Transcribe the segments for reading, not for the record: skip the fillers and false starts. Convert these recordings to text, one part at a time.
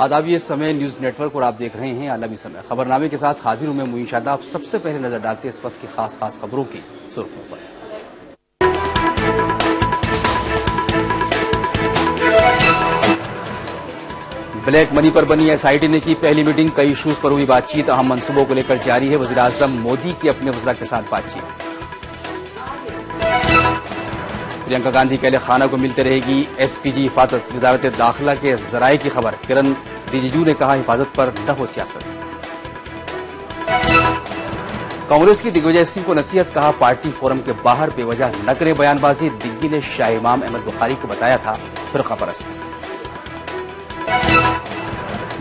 आदाब, ये समय न्यूज नेटवर्क और आप देख रहे हैं आलमी समय। खबरनामे के साथ हाजिर हूं मैं मुईन शादाब। सबसे पहले नजर डालते हैं इस वक्त की खास खबरों की सुर्खियों पर। ब्लैक मनी पर बनी एसआईटी ने की पहली मीटिंग। कई इश्यूज पर हुई बातचीत। अहम मंसूबों को लेकर जारी है वज़ीर-ए-आज़म मोदी की अपने वज़रा के साथ बातचीत। प्रियंका गांधी के खाना को मिलते रहेगी एसपीजी हिफाजत। वजारत दाखिला के जराये की खबर। किरण रिजिजू ने कहा हिफाजत पर न हो सियासत। कांग्रेस की दिग्विजय सिंह को नसीहत। कहा पार्टी फोरम के बाहर बेवजह न करे बयानबाजी। दिग्गी ने शाह इमाम अहमद बुखारी को बताया था फिरका परस्त।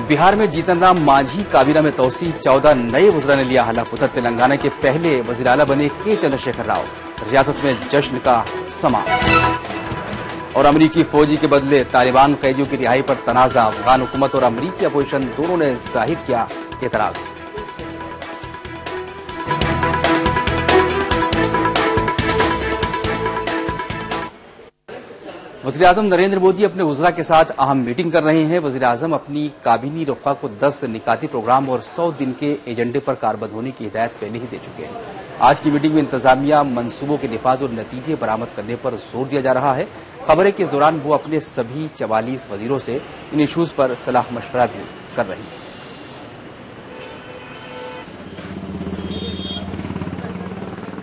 बिहार में जीतन राम मांझी काबीना में तोसी। 14 नए वज़रा ने लिया हलफ। उधर तेलंगाना के पहले वज़ीर आला बने के चंद्रशेखर राव। रियासत में जश्न का समा। और अमरीकी फौजी के बदले तालिबान कैदियों की रिहाई पर तनाज़ा। अफगान हुकूमत और अमरीकी अपोजिशन दोनों ने जाहिर किया एतराज। वज़ीर-ए-आज़म नरेंद्र मोदी अपने वज़रा के साथ अहम मीटिंग कर रहे हैं। वज़ीर-ए-आज़म अपनी काबीनी रफ़ा को 10 निकाती प्रोग्राम और 100 दिन के एजेंडे पर कारबंद होने की हिदायत पहले ही दे चुके हैं। आज की मीटिंग में इंतजामिया मंसूबों के निफाज और नतीजे बरामद करने पर जोर दिया जा रहा है। खबर है कि इस दौरान वो अपने सभी 44 वजीरों से इन इशूज पर सलाह मशवरा भी कर रही है।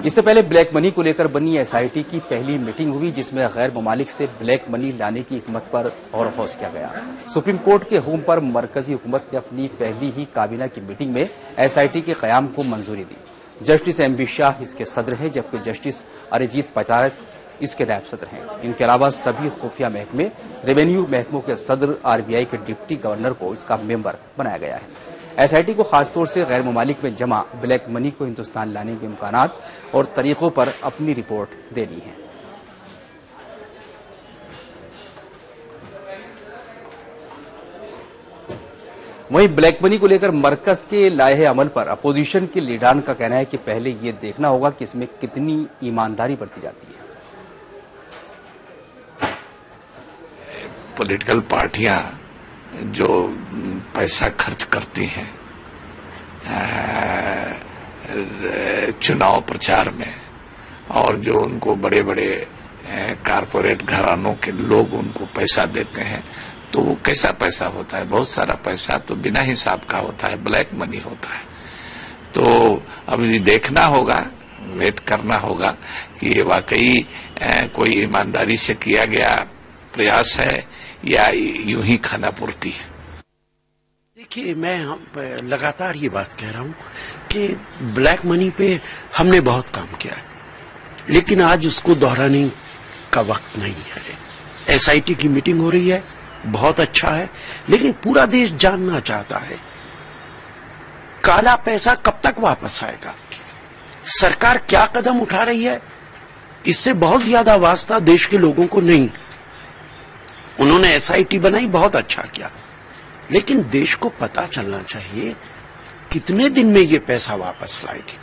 इससे पहले ब्लैक मनी को लेकर बनी एसआईटी की पहली मीटिंग हुई, जिसमें गैर ममालिक से ब्लैक मनी लाने की हिकमत पर गौर खौज किया गया। सुप्रीम कोर्ट के हुक्म पर मरकजी हुकूमत ने अपनी पहली ही काबीना की मीटिंग में एसआईटी के कयाम को मंजूरी दी। जस्टिस एमबी शाह इसके सदर हैं, जबकि जस्टिस अरिजीत पचारक इसके नायब सदर हैं। इनके अलावा सभी खुफिया महकमे, रेवेन्यू महकमों के सदर, आरबीआई के डिप्टी गवर्नर को इसका मेंबर बनाया गया है। एसआईटी को खासतौर से गैर ममालिक में जमा ब्लैक मनी को हिंदुस्तान लाने के इम्कानात और तरीकों पर अपनी रिपोर्ट देनी है। वहीं ब्लैक मनी को लेकर मरकज के लाहे अमल पर अपोजिशन के लीडरान का कहना है कि पहले ये देखना होगा कि इसमें कितनी ईमानदारी बरती जाती है। पॉलिटिकल पार्टियां जो पैसा खर्च करती हैं चुनाव प्रचार में, और जो उनको बड़े बड़े कारपोरेट घरानों के लोग उनको पैसा देते हैं, तो वो कैसा पैसा होता है? बहुत सारा पैसा तो बिना हिसाब का होता है, ब्लैक मनी होता है। तो अब ये देखना होगा, वेट करना होगा कि ये वाकई कोई ईमानदारी से किया गया प्रयास है या यूं ही खानापूर्ति है। देखिए, मैं लगातार ये बात कह रहा हूं कि ब्लैक मनी पे हमने बहुत काम किया है, लेकिन आज उसको दोहराने का वक्त नहीं है। एसआईटी की मीटिंग हो रही है, बहुत अच्छा है, लेकिन पूरा देश जानना चाहता है काला पैसा कब तक वापस आएगा, सरकार क्या कदम उठा रही है। इससे बहुत ज्यादा वास्ता देश के लोगों को नहीं। उन्होंने एसआईटी बनाई, बहुत अच्छा किया, लेकिन देश को पता चलना चाहिए कितने दिन में ये पैसा वापस लाएगी।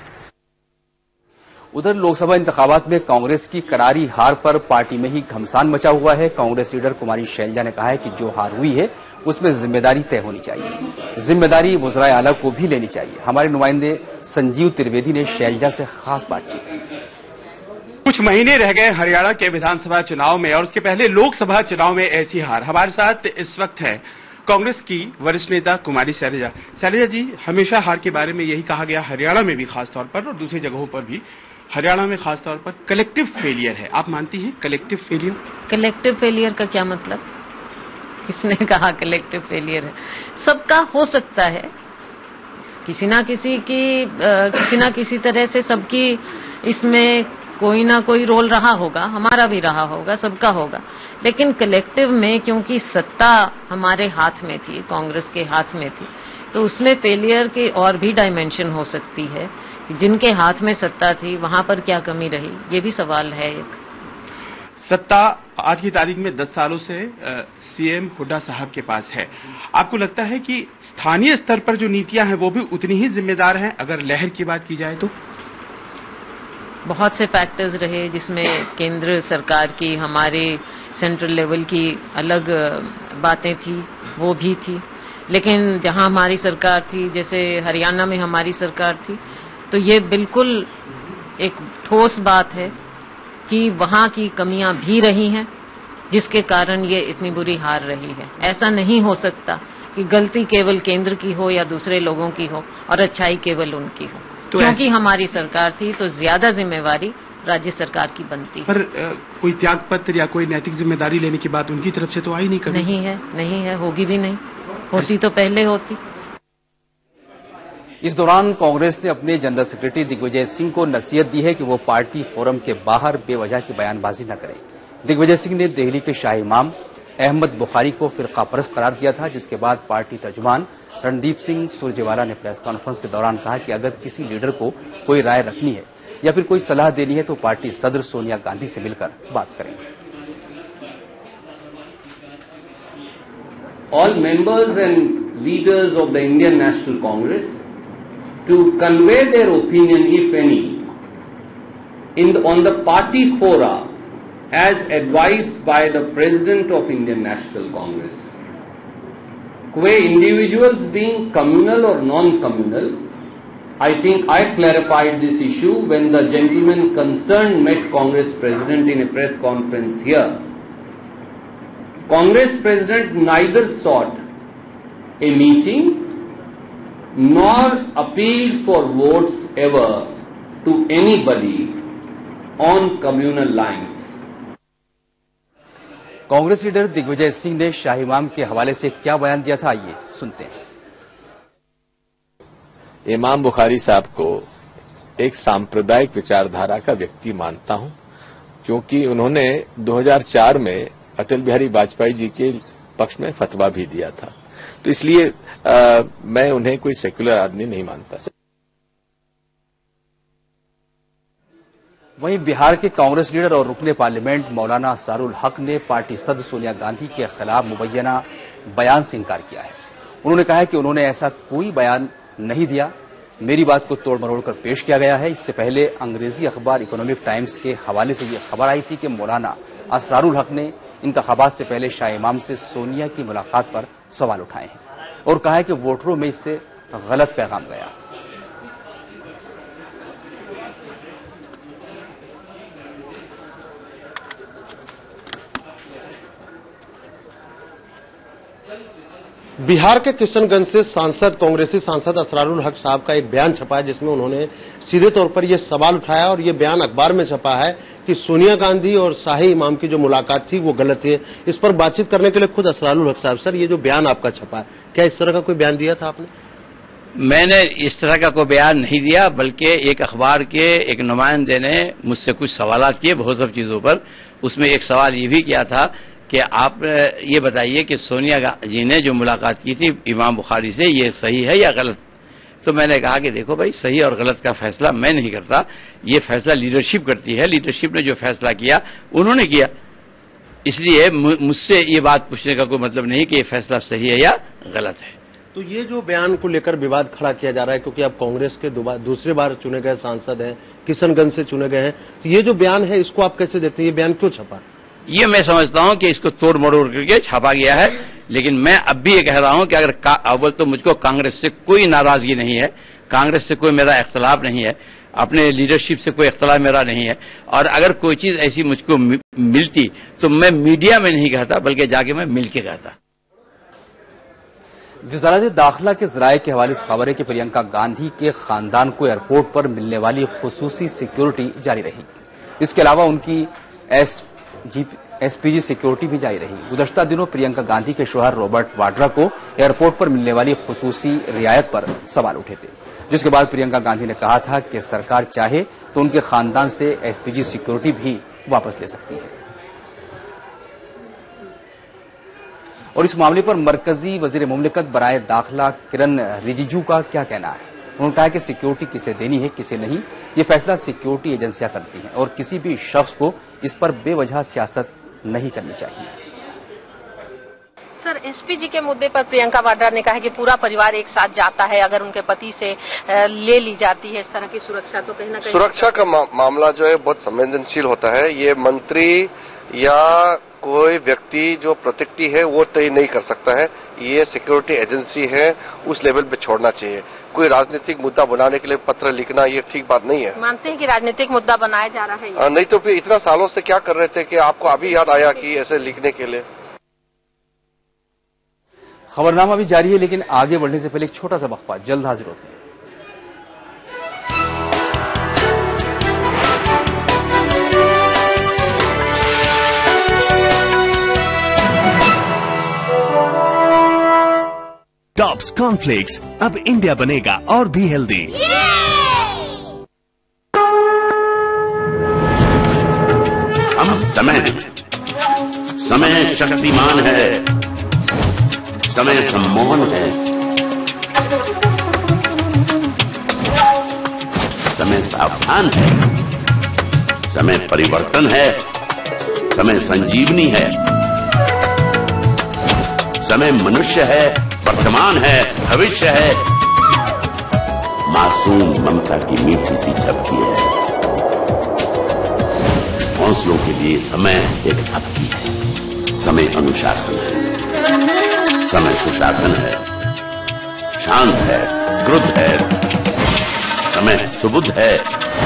उधर लोकसभा इंतखाबात में कांग्रेस की करारी हार पर पार्टी में ही घमसान मचा हुआ है। कांग्रेस लीडर कुमारी शैलजा ने कहा है कि जो हार हुई है उसमें जिम्मेदारी तय होनी चाहिए, जिम्मेदारी वज़राए आला को भी लेनी चाहिए। हमारे नुमाइंदे संजीव त्रिवेदी ने शैलजा से खास बातचीत की। कुछ महीने रह गए हरियाणा के विधानसभा चुनाव में और उसके पहले लोकसभा चुनाव में ऐसी हार। हमारे साथ इस वक्त है कांग्रेस की वरिष्ठ नेता कुमारी शैलजा। शैलजा जी, हमेशा हार के बारे में यही कहा गया, हरियाणा में भी खासतौर पर और दूसरी जगहों पर भी, हरियाणा में खासतौर पर कलेक्टिव फेलियर है। आप मानती हैं कलेक्टिव फेलियर? कलेक्टिव फेलियर का क्या मतलब? किसने कहा कलेक्टिव फेलियर है? सबका हो सकता है, किसी ना किसी तरह से सबकी इसमें कोई ना कोई रोल रहा होगा, हमारा भी रहा होगा, सबका होगा। लेकिन कलेक्टिव में क्योंकि सत्ता हमारे हाथ में थी, कांग्रेस के हाथ में थी, तो उसमें फेलियर की और भी डायमेंशन हो सकती है कि जिनके हाथ में सत्ता थी वहां पर क्या कमी रही, ये भी सवाल है। एक सत्ता आज की तारीख में 10 सालों से सीएम हुड्डा साहब के पास है। आपको लगता है कि स्थानीय स्तर पर जो नीतियां हैं वो भी उतनी ही जिम्मेदार हैं अगर लहर की बात की जाए तो? बहुत से फैक्टर्स रहे जिसमें केंद्र सरकार की, हमारे सेंट्रल लेवल की अलग बातें थी, वो भी थी। लेकिन जहां हमारी सरकार थी, जैसे हरियाणा में हमारी सरकार थी, तो ये बिल्कुल एक ठोस बात है कि वहां की कमियां भी रही हैं, जिसके कारण ये इतनी बुरी हार रही है। ऐसा नहीं हो सकता कि गलती केवल केंद्र की हो या दूसरे लोगों की हो और अच्छाई केवल उनकी हो। तो क्योंकि हमारी सरकार थी तो ज्यादा जिम्मेवारी राज्य सरकार की बनती है। पर कोई त्याग पत्र या कोई नैतिक जिम्मेदारी लेने की बात उनकी तरफ से तो आई नहीं कभी। नहीं है, होगी भी नहीं, होती तो पहले होती। इस दौरान कांग्रेस ने अपने जनरल सेक्रेटरी दिग्विजय सिंह को नसीहत दी है कि वो पार्टी फोरम के बाहर बेवजह की बयानबाजी न करें। दिग्विजय सिंह ने दिल्ली के शाही इमाम अहमद बुखारी को फिरका परस्त करार दिया था, जिसके बाद पार्टी तर्जुमान रणदीप सिंह सुरजेवाला ने प्रेस कॉन्फ्रेंस के दौरान कहा कि अगर किसी लीडर को कोई राय रखनी है या फिर कोई सलाह देनी है तो पार्टी सदर सोनिया गांधी से मिलकर बात करें। All members and leaders of the Indian National Congress to convey their opinion, if any, on the party fora as advised by the President of Indian National Congress. Where individuals being communal or non-communal, I think I clarified this issue when the gentleman concerned met Congress President in a press conference here. Congress President neither sought a meeting nor appealed for votes ever to anybody on communal lines. Congress leader Digvijaya Singh ने शाही इमाम के हवाले से क्या बयान दिया था, आइए सुनते हैं। इमाम बुखारी साहब को एक सांप्रदायिक विचारधारा का व्यक्ति मानता हूं, क्योंकि उन्होंने 2004 में अटल बिहारी वाजपेयी जी के पक्ष में फतवा भी दिया था। तो इसलिए मैं उन्हें कोई सेक्युलर आदमी नहीं मानता। वहीं बिहार के कांग्रेस लीडर और रुकने पार्लियामेंट मौलाना असरारुल हक ने पार्टी सदस्य सोनिया गांधी के खिलाफ मुबैना बयान से इंकार किया है। उन्होंने कहा है कि उन्होंने ऐसा कोई बयान नहीं दिया, मेरी बात को तोड़ मरोड़ कर पेश किया गया है। इससे पहले अंग्रेजी अखबार इकोनॉमिक टाइम्स के हवाले से यह खबर आई थी कि मौलाना असरारुल हक ने इंतखाबात से पहले शाह इमाम से सोनिया की मुलाकात पर सवाल उठाए हैं और कहा है कि वोटरों में इससे गलत पैगाम गया। बिहार के किशनगंज से कांग्रेसी सांसद असरारुल हक साहब का एक बयान छपा है, जिसमें उन्होंने सीधे तौर पर यह सवाल उठाया और यह बयान अखबार में छपा है कि सोनिया गांधी और शाही इमाम की जो मुलाकात थी वो गलत है। इस पर बातचीत करने के लिए खुद असरारुल हक साहब, सर ये जो बयान आपका छपा है, क्या इस तरह का कोई बयान दिया था आपने? मैंने इस तरह का कोई बयान नहीं दिया, बल्कि एक अखबार के एक नुमाइंदे ने मुझसे कुछ सवालात किए बहुत सब चीजों पर। उसमें एक सवाल ये भी किया था कि आप ये बताइए कि सोनिया जी ने जो मुलाकात की थी इमाम बुखारी से, ये सही है या गलत? तो मैंने कहा कि देखो भाई, सही और गलत का फैसला मैं नहीं करता, ये फैसला लीडरशिप करती है। लीडरशिप ने जो फैसला किया उन्होंने किया, इसलिए मुझसे ये बात पूछने का कोई मतलब नहीं कि ये फैसला सही है या गलत है। तो ये जो बयान को लेकर विवाद खड़ा किया जा रहा है, क्योंकि आप कांग्रेस के दूसरे बार चुने गए सांसद हैं, किशनगंज से चुने गए हैं, तो ये जो बयान है इसको आप कैसे देखते हैं? ये बयान क्यों छपा? ये मैं समझता हूं कि इसको तोड़ मरोड़ करके छापा गया है, लेकिन मैं अब भी ये कह रहा हूं कि अगर अव्वल तो मुझको कांग्रेस से कोई नाराजगी नहीं है, कांग्रेस से कोई मेरा इख्तलाफ नहीं है, अपने लीडरशिप से कोई इख्तलाफ मेरा नहीं है, और अगर कोई चीज ऐसी मुझको मिलती तो मैं मीडिया में नहीं कहता, बल्कि जाके मैं मिल के कहता। वज़ारत दाखिला के ज़राए के हवाले से खबर है कि प्रियंका गांधी के खानदान को एयरपोर्ट पर मिलने वाली खुसूसी सिक्योरिटी जारी रही। इसके अलावा उनकी एसपीजी सिक्योरिटी भी जारी रही। गुज़श्ता दिनों प्रियंका गांधी के शौहर रॉबर्ट वाड्रा को एयरपोर्ट पर मिलने वाली खुसूसी रियायत पर सवाल उठे थे, जिसके बाद प्रियंका गांधी ने कहा था कि सरकार चाहे तो उनके खानदान से एसपीजी सिक्योरिटी भी वापस ले सकती है। और इस मामले पर मरकजी वजीर मुमलिकत बराए दाखिला किरण रिजिजू का क्या कहना है? उन्होंने कहा कि सिक्योरिटी किसे देनी है किसे नहीं, ये फैसला सिक्योरिटी एजेंसियां करती हैं और किसी भी शख्स को इस पर बेवजह सियासत नहीं करनी चाहिए। सर, एसपीजी के मुद्दे पर प्रियंका वाड्रा ने कहा कि पूरा परिवार एक साथ जाता है, अगर उनके पति से ले ली जाती है इस तरह की सुरक्षा, तो कहीं ना कहीं सुरक्षा का मामला जो है बहुत संवेदनशील होता है। ये मंत्री या कोई व्यक्ति जो प्रतिनिधि है वो तय नहीं कर सकता है। ये सिक्योरिटी एजेंसी है, उस लेवल पे छोड़ना चाहिए। कोई राजनीतिक मुद्दा बनाने के लिए पत्र लिखना ये ठीक बात नहीं है। मानते हैं कि राजनीतिक मुद्दा बनाया जा रहा है? नहीं तो फिर इतना सालों से क्या कर रहे थे कि आपको अभी याद आया कि ऐसे लिखने के लिए? खबरनामा भी जारी है, लेकिन आगे बढ़ने से पहले एक छोटा सा वक्फा, जल्द हाजिर होते हैं। टॉप्स कॉर्नफ्लेक्स, अब इंडिया बनेगा और भी हेल्दी। हम समय शक्तिमान है, समय सम्मोहन है, समय सावधान है, समय परिवर्तन है, समय संजीवनी है, समय मनुष्य है, वर्तमान है, भविष्य है, मासूम ममता की मीठी सी झपकी है। हौसलों के लिए समय एक हपकी है, समय अनुशासन है, समय सुशासन है, शांत है, क्रुद्ध है, समय सुबुद्ध है,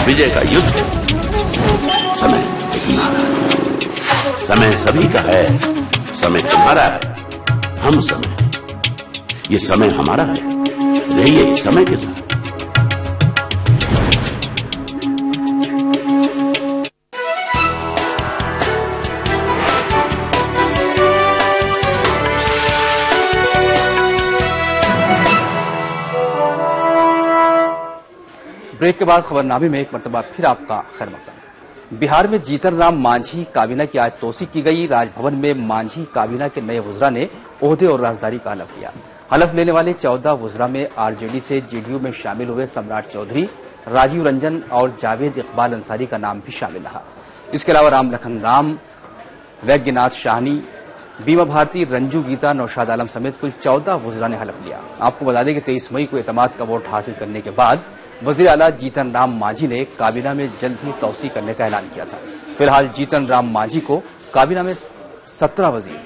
विजय का युद्ध है, समय एक नारा है, समय सभी का है, समय तुम्हारा है, हम समय, ये समय हमारा है, रहिए समय के साथ। ब्रेक के बाद खबरनामे में एक मरतबा फिर आपका खैर मकदम। बिहार में जीतन राम मांझी काबीना की आज तौसीक की गई। राजभवन में मांझी काबीना के नए वुज़रा ने ओहदे और राजदारी का हलफ लिया। हलफ लेने वाले 14 वुज़रा में आरजेडी से जेडीयू में शामिल हुए सम्राट चौधरी, राजीव रंजन और जावेद इकबाल अंसारी का नाम भी शामिल रहा। इसके अलावा राम लखन राम, वैद्यनाथ शाहनी, बीमा भारती, रंजू गीता, नौशाद आलम समेत कुल 14 वुज़रा ने हलफ लिया। आपको बता दें कि 23 मई को एतमाद का वोट हासिल करने के बाद वज़ीर आला जीतन राम मांझी ने काबीना में जल्द ही तौसीक करने का ऐलान किया था। फिलहाल जीतन राम मांझी को काबीना में 17 वज़ीर।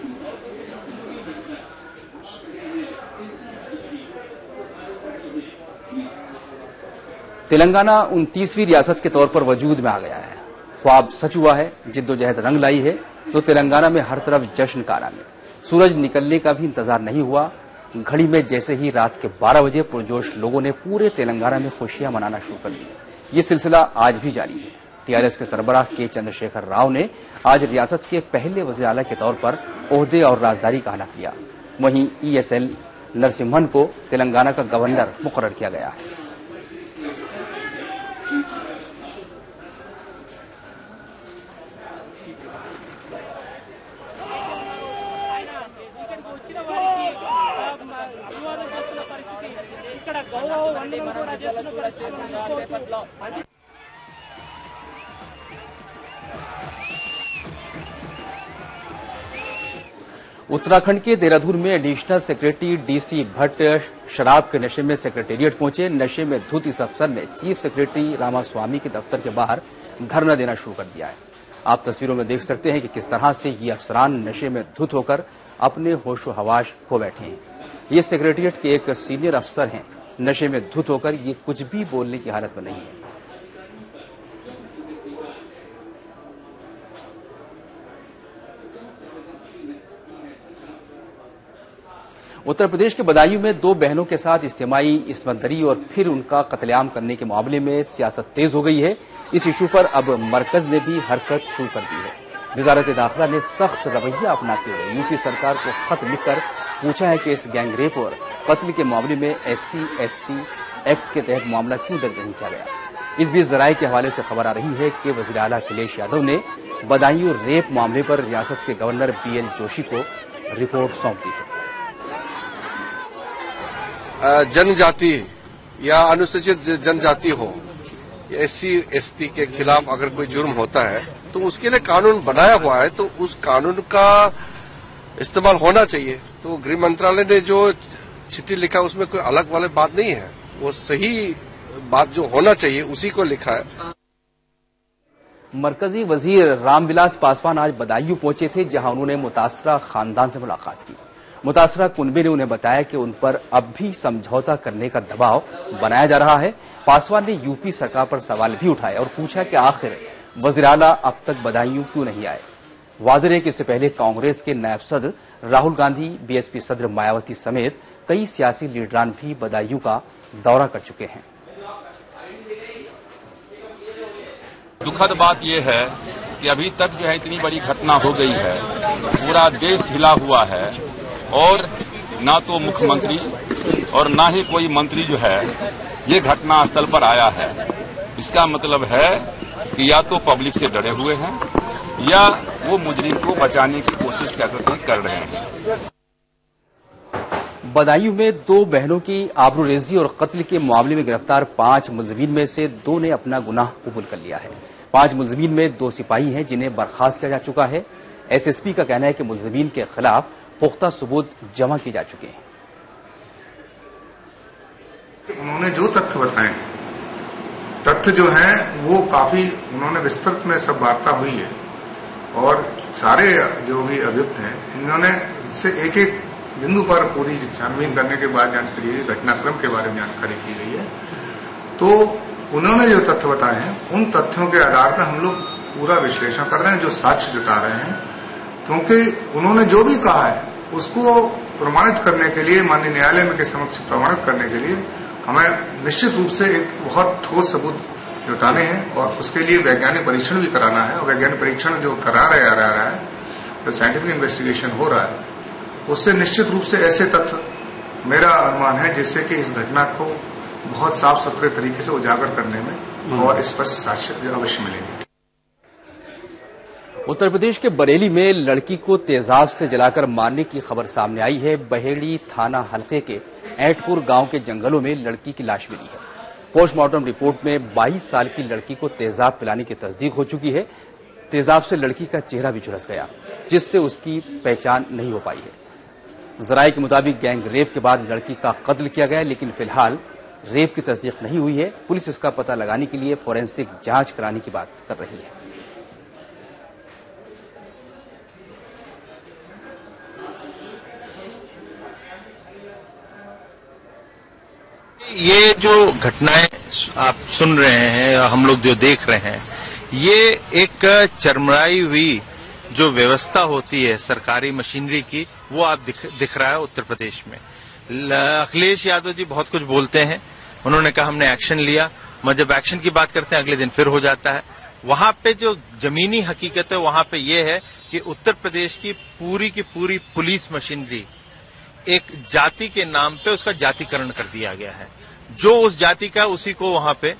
तेलंगाना 29वीं रियासत के तौर पर वजूद में आ गया है। ख्वाब सच हुआ है, जिद्दोजहद रंग लाई है, तो तेलंगाना में हर तरफ जश्न का आलम है। सूरज निकलने का भी इंतजार नहीं हुआ। घड़ी में जैसे ही रात के 12 बजे पुरजोश लोगों ने पूरे तेलंगाना में खुशियां मनाना शुरू कर दी। ये सिलसिला आज भी जारी है। टीआरएस के सरबराह के चंद्रशेखर राव ने आज रियासत के पहले वज़ीर आला के तौर पर ओहदे और राजदारी का हलफ लिया। वहीं ईएसएल नरसिम्हन को तेलंगाना का गवर्नर मुकर्रर किया गया है। उत्तराखंड के देहरादून में एडिशनल सेक्रेटरी डीसी भट्ट शराब के नशे में सेक्रेटेरिएट पहुंचे। नशे में धुत इस अफसर ने चीफ सेक्रेटरी रामास्वामी के दफ्तर के बाहर धरना देना शुरू कर दिया है। आप तस्वीरों में देख सकते हैं कि किस तरह से ये अफसरान नशे में धुत होकर अपने होशो हवास खो बैठे हैं। ये सेक्रेटेरिएट के एक सीनियर अफसर हैं। नशे में धुत होकर ये कुछ भी बोलने की हालत में नहीं है। उत्तर प्रदेश के बदायूं में 2 बहनों के साथ इज्तिमाई इस्मतदरी और फिर उनका कत्लेआम करने के मामले में सियासत तेज हो गई है। इस इशू पर अब मरकज ने भी हरकत शुरू कर दी है। वजारत दाखिला ने सख्त रवैया अपनाते हुए यूपी सरकार को खत लिखकर पूछा है कि इस गैंगरेप और कत्ल के मामले में SC/ST एक्ट के तहत मामला क्यों दर्ज नहीं किया गया। इस बीच जराये के हवाले से खबर आ रही है कि वज़ीर आला अखिलेश यादव ने बदायूं रेप मामले पर रियासत के गवर्नर BL जोशी को रिपोर्ट सौंप दी है। जनजाति या अनुसूचित जनजाति हो, SC/ST के खिलाफ अगर कोई जुर्म होता है तो उसके लिए कानून बनाया हुआ है, तो उस कानून का इस्तेमाल होना चाहिए। तो गृह मंत्रालय ने जो चिट्ठी लिखा उसमें कोई अलग वाली बात नहीं है, वो सही बात जो होना चाहिए उसी को लिखा है। मरकजी वजीर रामविलास पासवान आज बदायूं पहुंचे थे, जहां उन्होंने मुतासरा खानदान से मुलाकात की। मुतासरा कुनबे ने उन्हें बताया कि उन पर अब भी समझौता करने का दबाव बनाया जा रहा है। पासवान ने यूपी सरकार पर सवाल भी उठाए और पूछा कि आखिर वज़ीर आला अब तक बदायूं क्यों नहीं आए। वाज़ेह है कि इससे पहले कांग्रेस के नायब सदर राहुल गांधी, बीएसपी सदर मायावती समेत कई सियासी लीडरान भी बदायूं का दौरा कर चुके हैं। दुखद बात यह है कि अभी तक जो है इतनी बड़ी घटना हो गई है, पूरा देश हिला हुआ है और ना तो मुख्यमंत्री और ना ही कोई मंत्री जो है ये घटना स्थल पर आया है। इसका मतलब है कि या तो पब्लिक से डरे हुए हैं या वो मुजरिम को बचाने की कोशिश कर रहे हैं। बदायूं में 2 बहनों की आबरूरेजी और कत्ल के मामले में गिरफ्तार 5 मुलजिमीन में से 2 ने अपना गुनाह कबूल कर लिया है। 5 मुलजिमीन में 2 सिपाही हैं जिन्हें बर्खास्त किया जा चुका है। एसएसपी का कहना है कि मुलजिमीन के खिलाफ पुख्ता सबूत जमा किए जा चुके हैं। उन्होंने जो तथ्य बताए, तथ्य जो हैं वो काफी उन्होंने विस्तृत में सब वार्ता हुई है और सारे जो भी अभियुक्त हैं इन्होंने से एक एक बिंदु पर पूरी छानबीन करने के बाद जानकारी हुई, घटनाक्रम के बारे में जानकारी की गई है। तो उन्होंने जो तथ्य बताए हैं उन तथ्यों के आधार पर हम लोग पूरा विश्लेषण कर रहे हैं, जो साक्ष्य जुटा रहे हैं, क्योंकि उन्होंने जो भी कहा है उसको प्रमाणित करने के लिए, माननीय न्यायालय में के समक्ष प्रमाणित करने के लिए हमें निश्चित रूप से एक बहुत ठोस सबूत जुटाने हैं और उसके लिए वैज्ञानिक परीक्षण भी कराना है। और वैज्ञानिक परीक्षण जो करा रहा है, जो साइंटिफिक इन्वेस्टिगेशन हो रहा है, उससे निश्चित रूप से ऐसे तथ्य मेरा अनुमान है जिससे कि इस घटना को बहुत साफ सुथरे तरीके से उजागर करने में और स्पष्ट साक्ष्य अवश्य मिलेंगे। उत्तर प्रदेश के बरेली में लड़की को तेजाब से जलाकर मारने की खबर सामने आई है। बहेड़ी थाना हलके के ऐटपुर गांव के जंगलों में लड़की की लाश मिली है। पोस्टमार्टम रिपोर्ट में 22 साल की लड़की को तेजाब पिलाने की तस्दीक हो चुकी है। तेजाब से लड़की का चेहरा भी झुलस गया, जिससे उसकी पहचान नहीं हो पाई है। जराये के मुताबिक गैंग रेप के बाद लड़की का कत्ल किया गया, लेकिन फिलहाल रेप की तस्दीक नहीं हुई है। पुलिस इसका पता लगाने के लिए फोरेंसिक जांच कराने की बात कर रही है। ये जो घटनाएं आप सुन रहे हैं, हम लोग जो देख रहे हैं, ये एक चरमराई हुई जो व्यवस्था होती है सरकारी मशीनरी की, वो आप दिख रहा है उत्तर प्रदेश में। अखिलेश यादव जी बहुत कुछ बोलते हैं, उन्होंने कहा हमने एक्शन लिया, मगर जब एक्शन की बात करते हैं अगले दिन फिर हो जाता है। वहां पे जो जमीनी हकीकत है वहां पे ये है कि उत्तर प्रदेश की पूरी पुलिस मशीनरी एक जाति के नाम पे उसका जातिकरण कर दिया गया है। जो उस जाति का उसी को वहां पे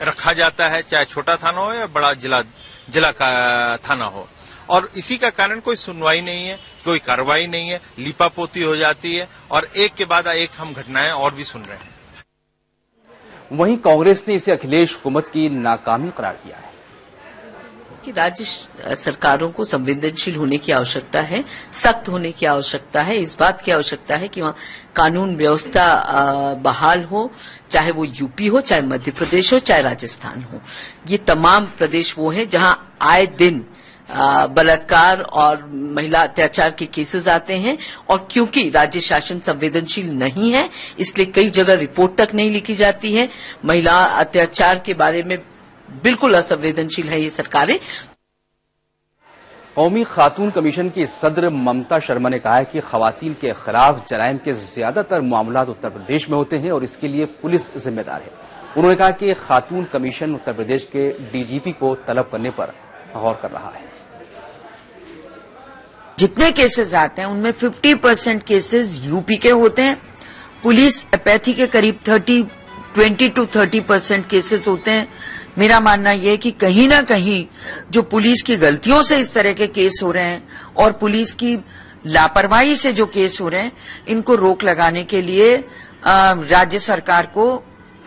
रखा जाता है, चाहे छोटा थाना हो या बड़ा जिला का थाना हो, और इसी का कारण कोई सुनवाई नहीं है, कोई कार्रवाई नहीं है, लीपापोती हो जाती है और एक के बाद एक हम घटनाएं और भी सुन रहे हैं। वहीं कांग्रेस ने इसे अखिलेश हुकूमत की नाकामी करार दिया है कि राज्य सरकारों को संवेदनशील होने की आवश्यकता है, सख्त होने की आवश्यकता है, इस बात की आवश्यकता है कि वहाँ कानून व्यवस्था बहाल हो, चाहे वो यूपी हो, चाहे मध्य प्रदेश हो, चाहे राजस्थान हो। ये तमाम प्रदेश वो हैं जहां आए दिन बलात्कार और महिला अत्याचार के केसेस आते हैं, और क्योंकि राज्य शासन संवेदनशील नहीं है इसलिए कई जगह रिपोर्ट तक नहीं लिखी जाती है। महिला अत्याचार के बारे में बिल्कुल असंवेदनशील है ये सरकारें। कौमी खातून कमीशन की सदर ममता शर्मा ने कहा है कि खवातीन के खिलाफ जराइम के ज्यादातर मामला उत्तर प्रदेश में होते हैं और इसके लिए पुलिस जिम्मेदार है। उन्होंने कहा कि खातून कमीशन उत्तर प्रदेश के डीजीपी को तलब करने पर गौर कर रहा है। जितने केसेस आते हैं उनमें 50% केसेस यूपी के होते हैं। पुलिस एपैथी के करीब 20 to 30% केसेस होते हैं। मेरा मानना यह है कि कहीं ना कहीं जो पुलिस की गलतियों से इस तरह के केस हो रहे हैं और पुलिस की लापरवाही से जो केस हो रहे हैं, इनको रोक लगाने के लिए राज्य सरकार को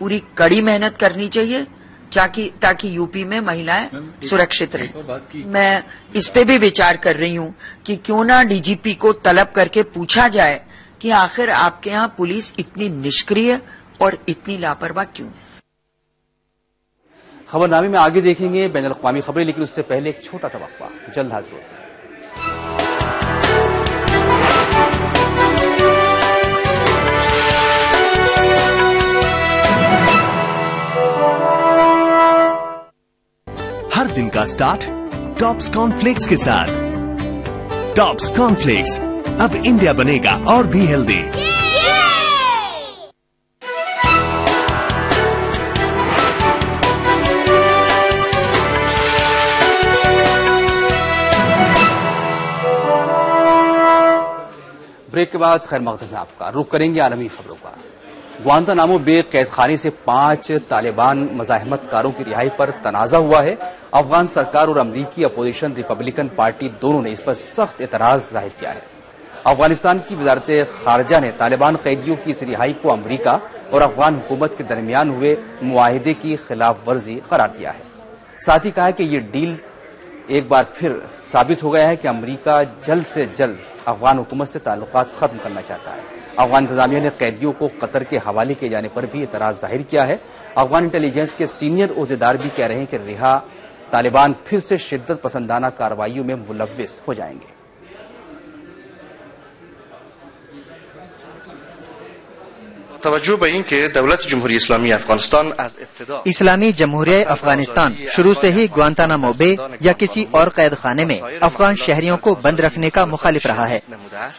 पूरी कड़ी मेहनत करनी चाहिए ताकि यूपी में महिलाएं सुरक्षित रहें। मैं इस पे भी विचार कर रही हूं कि क्यों ना डीजीपी को तलब करके पूछा जाए कि आखिर आपके यहाँ पुलिस इतनी निष्क्रिय और इतनी लापरवाह क्यों। खबरनामे में आगे देखेंगे बैनुल अक़वामी खबरें, लेकिन उससे पहले एक छोटा सा वक्फा। जल्द हाजिर होते हैं। दिन का स्टार्ट टॉप्स कॉर्नफ्लेक्स के साथ। टॉप्स कॉर्नफ्लेक्स, अब इंडिया बनेगा और भी हेल्दी। ब्रेक के बाद खैर मकदम में आपका रुख करेंगे आलमी खबरों का। ग्वांतानामो बे कैद खाने से 5 तालिबान मज़ाहमतकारों की रिहाई पर तनाज़ा हुआ है। अफगान सरकार और अमरीकी अपोजिशन रिपब्लिकन पार्टी दोनों ने इस पर सख्त एतराज जाहिर किया है। अफगानिस्तान की वजारत खारजा ने तालिबान कैदियों की इस रिहाई को अमरीका और अफगान हुकूमत के दरमियान हुए मुआहिदे की खिलाफ वर्जी करार दिया है। साथ ही कहा है कि ये डील एक बार फिर साबित हो गया है कि अमरीका जल्द से जल्द अफगान हुकूमत से ताल्लुकात खत्म करना चाहता है। अफगान इंतजामिया ने कैदियों को कतर के हवाले किए जाने पर भी एतराज जाहिर किया है। अफगान इंटेलिजेंस के सीनियर ओहदेदार भी कह रहे हैं कि रिहा तालिबान फिर से शिद्दत पसंदाना कार्रवाइयों में मुलव्विस हो जाएंगे। इस्लामी जमहूरिया अफगानिस्तान शुरू से ही ग्वांतानामो बे या किसी और कैद खाने में अफगान शहरियों को बंद रखने का मुखालिफ रहा है।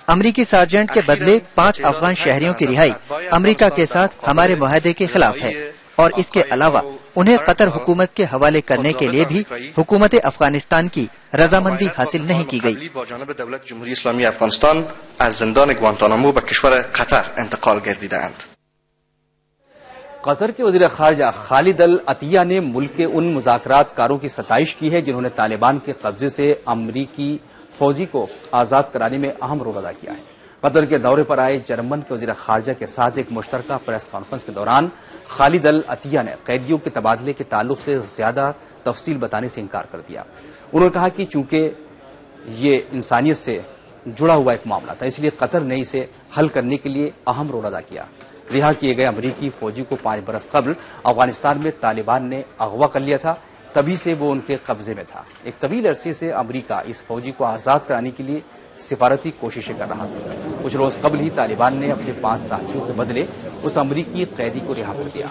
अमरीकी सार्जेंट के बदले 5 अफगान शहरियों की रिहाई अमरीका के साथ हमारे मुआहदे के खिलाफ है और इसके अलावा उन्हें कतर हुकूमत के हवाले करने के लिए भी हुकूमत अफगानिस्तान की रजामंदी हासिल नहीं की गई। कतर के वज़ीर ख़ारजा खालिद अल अतिया ने मुल्क के उन मुज़ाकरातकारों की सताइश की है जिन्होंने तालिबान के कब्जे से अमरीकी फौजी को आज़ाद कराने में अहम रोल अदा किया है। कतर के दौरे पर आए जर्मन के वज़ीर ख़ारजा के साथ एक मुश्तरका प्रेस कॉन्फ्रेंस के दौरान खालिद अल अतिया ने कैदियों के तबादले के ताल्लुक से ज्यादा तफसील बताने से इनकार कर दिया। उन्होंने कहा कि चूंकि ये इंसानियत से जुड़ा हुआ एक मामला था, इसलिए कतर ने इसे हल करने के लिए अहम रोल अदा किया। रिहा किए गए अमरीकी फौजी को 5 बरस कबल अफगानिस्तान में तालिबान ने अगवा कर लिया था, तभी से वो उनके कब्जे में था। एक तवील अरसे से अमरीका इस फौजी को आजाद कराने के लिए सिफारती कोशिशें कर रहा था। कुछ रोज कबल ही तालिबान ने अपने 5 साथियों के बदले उस अमरीकी कैदी को रिहा कर दिया।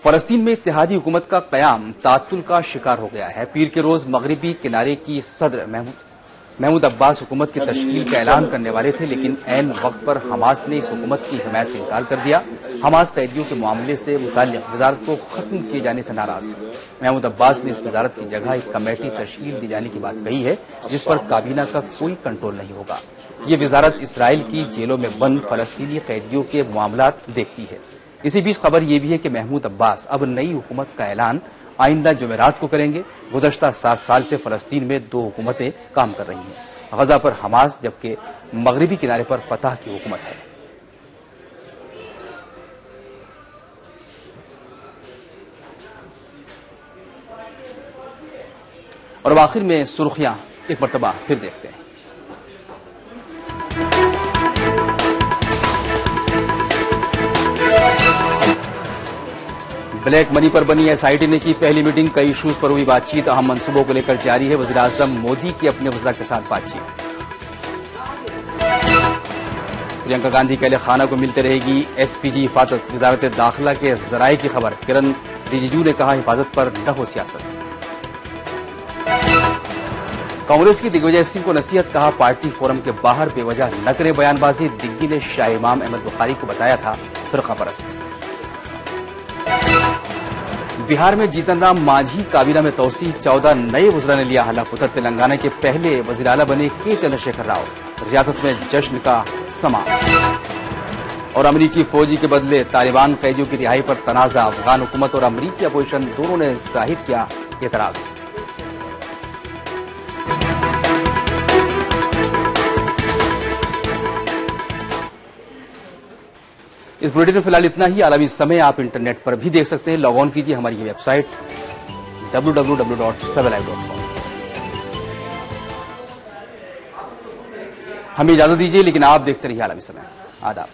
फलस्तीन में इत्तेहादी हुकूमत का कयाम तातुल का शिकार हो गया है। पीर के रोज मगरिबी किनारे की सदर महमूद अब्बास हुकूमत की तश्कील का ऐलान करने वाले थे, लेकिन ऐन वक्त पर हमास ने इस हुकूमत की हिमायत से इनकार कर दिया। हमास कैदियों के मामले से मुताल्लिक वजारत को खत्म किए जाने से नाराज है। महमूद अब्बास ने इस वजारत की जगह एक कमेटी तश्कील दी जाने की बात कही है, जिस पर काबीना का कोई कंट्रोल नहीं होगा। ये वजारत इसराइल की जेलों में बंद फलस्तीनी कैदियों के मामलात देखती है। इसी बीच खबर यह भी है कि महमूद अब्बास अब नई हुकूमत का ऐलान आइंदा जुमेरात को करेंगे। गुज़श्ता 7 साल से फलस्तीन में 2 हुकूमतें काम कर रही हैं। गजा पर हमास जबकि मगरिबी किनारे पर फतह की हुकूमत है। और अब आखिर में सुर्खियां एक मरतबा फिर देखते हैं। ब्लैक मनी पर बनी एसआईटी ने की पहली मीटिंग, कई इशूज पर हुई बातचीत, अहम मंसूबों को लेकर जारी है वज़ीर आज़म मोदी की अपने वज़रा के साथ बातचीत। प्रियंका गांधी के खाना को मिलते रहेगी एसपीजी हिफाजत, वजारत दाखिला के जराये की खबर। किरण रिजिजू ने कहा हिफाजत पर न हो सियासत। कांग्रेस की दिग्विजय सिंह को नसीहत, कहा पार्टी फोरम के बाहर बेवजह न करे बयानबाजी। दिग्गी ने शाह इमाम अहमद बुखारी को बताया था फिरका परस्त। बिहार में जीतन राम मांझी काबीना में तोसी, 14 नए वज़रा ने लिया हलफ। उत्तर तेलंगाना के पहले वज़ीर आला बने के चंद्रशेखर राव। रियासत में जश्न का समा। और अमरीकी फौजी के बदले तालिबान कैदियों की रिहाई पर तनाज़ा, अफगान हुकूमत और अमरीकी अपोजिशन दोनों ने जाहिर किया एतराज। इस बुलेटिन में फिलहाल इतना ही। आलमी समय आप इंटरनेट पर भी देख सकते हैं। लॉग ऑन कीजिए हमारी वेबसाइट www.7live.com। हमें इजाजत दीजिए, लेकिन आप देखते रहिए आलमी समय। आदाब।